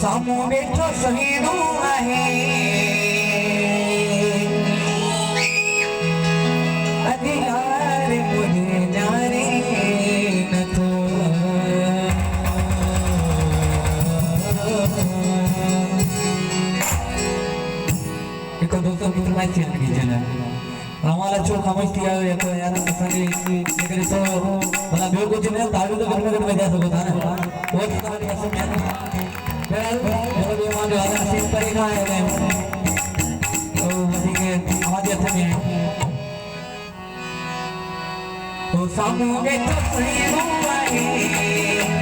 सामो बैठो शहीदू आहे अधिकार मुझे नारे न तो एक दोस्तों की माहिती लगी जना हमारा जो समझती है ये तो यार संगे लेकिन तो भला बेव को जिन्हें ताड़ू तो घर में जा सकता है ना वो तो हमारी असम है मेरा भी हमारे वाला सीन पर ही ना है तो वही के हमारे हाथ में तो सामने तो सही हुआ है